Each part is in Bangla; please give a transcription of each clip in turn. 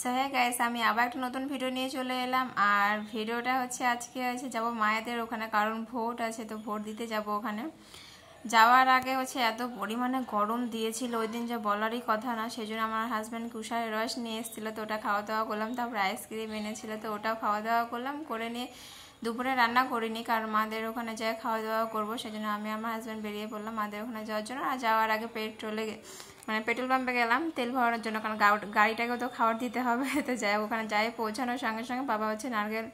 সো হে গাইস, আমি আবার একটা নতুন ভিডিও নিয়ে চলে এলাম। আর ভিডিওটা হচ্ছে আজকে যাব মায়েদের ওখানে, কারণ ভোট আছে, তো ভোট দিতে যাব ওখানে। যাওয়ার আগে এত পরিমাণে গরম দিয়েছিল ওই দিন, যে বলারই কথা না। সেই জন্য আমার হাজব্যান্ড কুশারের রস নিয়ে এসেছিলো, তো ওটা খাওয়া দাওয়া করলাম। তারপরে আইসক্রিম এনেছিল, তো ওটাও খাওয়া দাওয়া করলাম। করে নিয়ে দুপুরে রান্না করিনি, কারণ মাদের ওখানে যাই খাওয়া দাওয়া করবো। সেই জন্য আমি আমার হাজব্যান্ড বেরিয়ে পড়লাম মাদের ওখানে যাওয়ার জন্য। আর যাওয়ার আগে পেট্রোল পাম্পে গেলাম তেল ভরানোর জন্য, কারণ গাড়িটাকে তো খাবার দিতে হবে। তো যাই ওখানে যাই, পৌঁছানোর সঙ্গে সঙ্গে বাবা নারকেল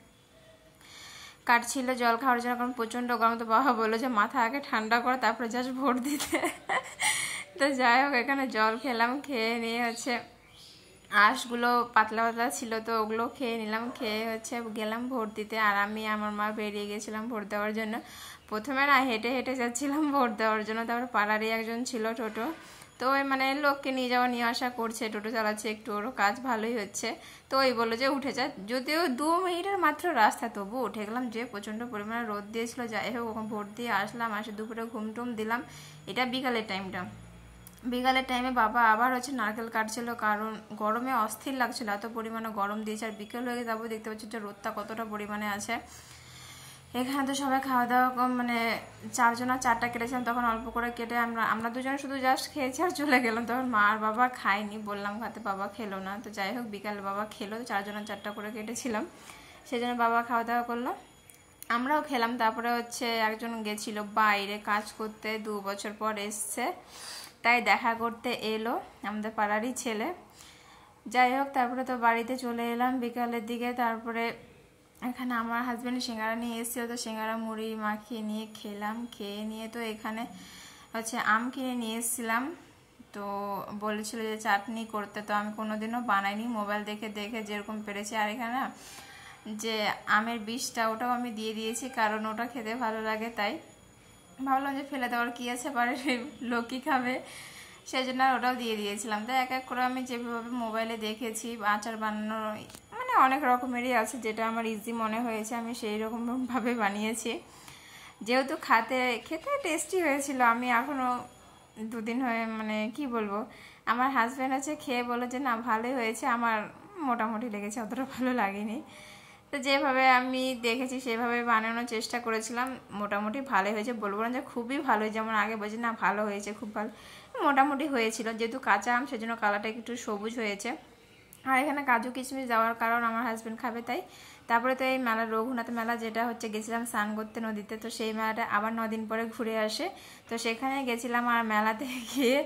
কাটছিল জল খাওয়ার জন্য, কারণ প্রচণ্ড গরম। তো বাবা বললো যে মাথা আগে ঠান্ডা করে তারপরে যাস ভোট দিতে। তো যাই হোক, এখানে জল খেলাম, খেয়ে নিয়ে আঁশগুলো পাতলা পাতলা ছিল, তো ওগুলো খেয়ে নিলাম। খেয়ে গেলাম ভোট দিতে। আর আমি আমার মা বেরিয়ে গেছিলাম ভোট দেওয়ার জন্য। প্রথমে না হেঁটে হেঁটে যাচ্ছিলাম ভোট দেওয়ার জন্য। তারপরে পাড়ারই একজন ছিল টোটো, তো ওই লোককে নিয়ে যাওয়া নিয়ে আসা করছে, টোটো চালাচ্ছে, একটু ওরও কাজ ভালোই হচ্ছে। তো ওই বললো যে উঠে যা, যদিও 2 মিনিটের মাত্র রাস্তা, তবু উঠে গেলাম। যে প্রচণ্ড পরিমাণে রোদ দিয়েছিল। যাই হোক, ওখানে ভোট দিয়ে আসলাম। দুপুরে ঘুম টুম দিলাম। এটা বিকালের টাইমে বাবা আবার নারকেল কাটছিল, কারণ গরমে অস্থির লাগছিল, এত পরিমাণে গরম দিয়েছে। আর বিকেল হয়ে তারপর দেখতে পাচ্ছি যে রোদটা কতটা পরিমাণে আছে। এখানে তো সবাই খাওয়া দাওয়া 4টা কেটেছিলাম, তখন অল্প করে কেটে আমরা দুজনে শুধু জাস্ট খেয়েছি আর চলে গেলাম। তখন মা আর বাবা খায়নি, বললাম খাতে, বাবা খেলো না। তো যাই হোক, বিকালে বাবা খেলো, 4টা করে কেটেছিলাম, সেই জন্য বাবা খাওয়া দাওয়া করলো, আমরাও খেলাম। তারপরে একজন গেছিল বাইরে কাজ করতে, 2 বছর পর এসছে, তাই দেখা করতে এলো, আমাদের পাড়ারই ছেলে। যাই হোক, তারপরে তো বাড়িতে চলে এলাম বিকালের দিকে। তারপরে এখানে আমার হাজব্যান্ড সিঙ্গারা নিয়ে এসেছিল, তো সিঙ্গারা মুড়ি মাখিয়ে নিয়ে খেলাম। খেয়ে নিয়ে তো এখানে আম কিনে নিয়ে এসেছিলাম, তো বলেছিল যে চাটনি করতে, তো আমি কোনোদিনও বানাইনি, মোবাইল দেখে দেখে যেরকম পেরেছি। আর এখানে যে আমের বীজটা, ওটাও আমি দিয়ে দিয়েছি, কারণ ওটা খেতে ভালো লাগে। তাই ভাবলাম যে ফেলে দেওয়ার কী আছে, বাড়ির লোকই খাবে, সেই জন্য ওটাও দিয়ে দিয়েছিলাম। তাই এক এক করে আমি যেভাবে মোবাইলে দেখেছি আচার বানানোর, অনেক রকমেরই আছে, যেটা আমার ইজি মনে হয়েছে আমি সেই রকমভাবে বানিয়েছি। যেহেতু খেতে টেস্টি হয়েছিল। আমি এখনও 2 দিন হয়ে কি বলবো, আমার হাজব্যান্ড খেয়ে বলে যে না ভালোই হয়েছে, আমার মোটামুটি লেগেছে, অতটা ভালো লাগেনি। তো যেভাবে আমি দেখেছি সেভাবে বানানোর চেষ্টা করেছিলাম, মোটামুটি ভালোই হয়েছে। বলবো না যে খুবই ভালো, যেমন আগে বলছি না ভালো হয়েছে, খুব ভালো, মোটামুটি হয়েছিল। যেহেতু কাঁচা আম, সেজন্য কালারটা একটু সবুজ হয়েছে। আর এখানে কাজু কিশমিশ দেওয়ার কারণ আমার হাজব্যান্ড খাবে, তাই। তারপরে তো এই মেলা, রঘুনাথ মেলা, যেটা গেছিলাম স্নান করতে নদীতে, তো সেই মেলাটা আবার 9 দিন পরে ঘুরে আসে, তো সেখানে গেছিলাম। আর মেলাতে গিয়ে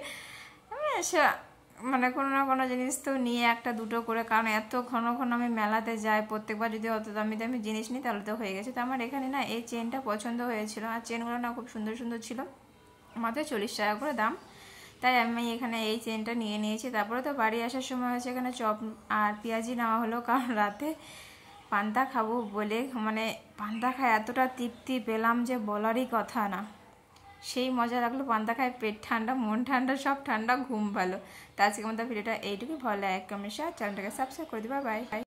কোনো না কোনো জিনিস তো নিয়ে, একটা দুটো করে, কারণ এত ঘন ঘন আমি মেলাতে যাই, প্রত্যেকবার যদি অত দামি দামি জিনিস নিই তাহলে তো হয়ে গেছে। তো আমার এখানে না এই চেনটা পছন্দ হয়েছিল, আর চেনগুলো না খুব সুন্দর সুন্দর ছিল, মাত্র 40 টাকা করে দাম। তাই আমি এখানে এই চেনটা নিয়ে নিয়েছি। তারপরে তো বাড়ি আসার সময় এখানে চপ আর পেঁয়াজি নেওয়া হলো, কারণ রাতে পান্তা খাবো বলে, পান্তা খায় এতটা তৃপ্তি পেলাম যে বলারই কথা না। সেই মজা লাগলো, পান্তা খায় পেট ঠান্ডা, মন ঠান্ডা, সব ঠান্ডা, ঘুম ভালো। তো আজকে আমাদের ভিডিওটা এইটুকুই। ভালো লাগে, কমেন্ট শেয়ার, চ্যানেলটাকে সাবস্ক্রাইব করে দিবা। বাই।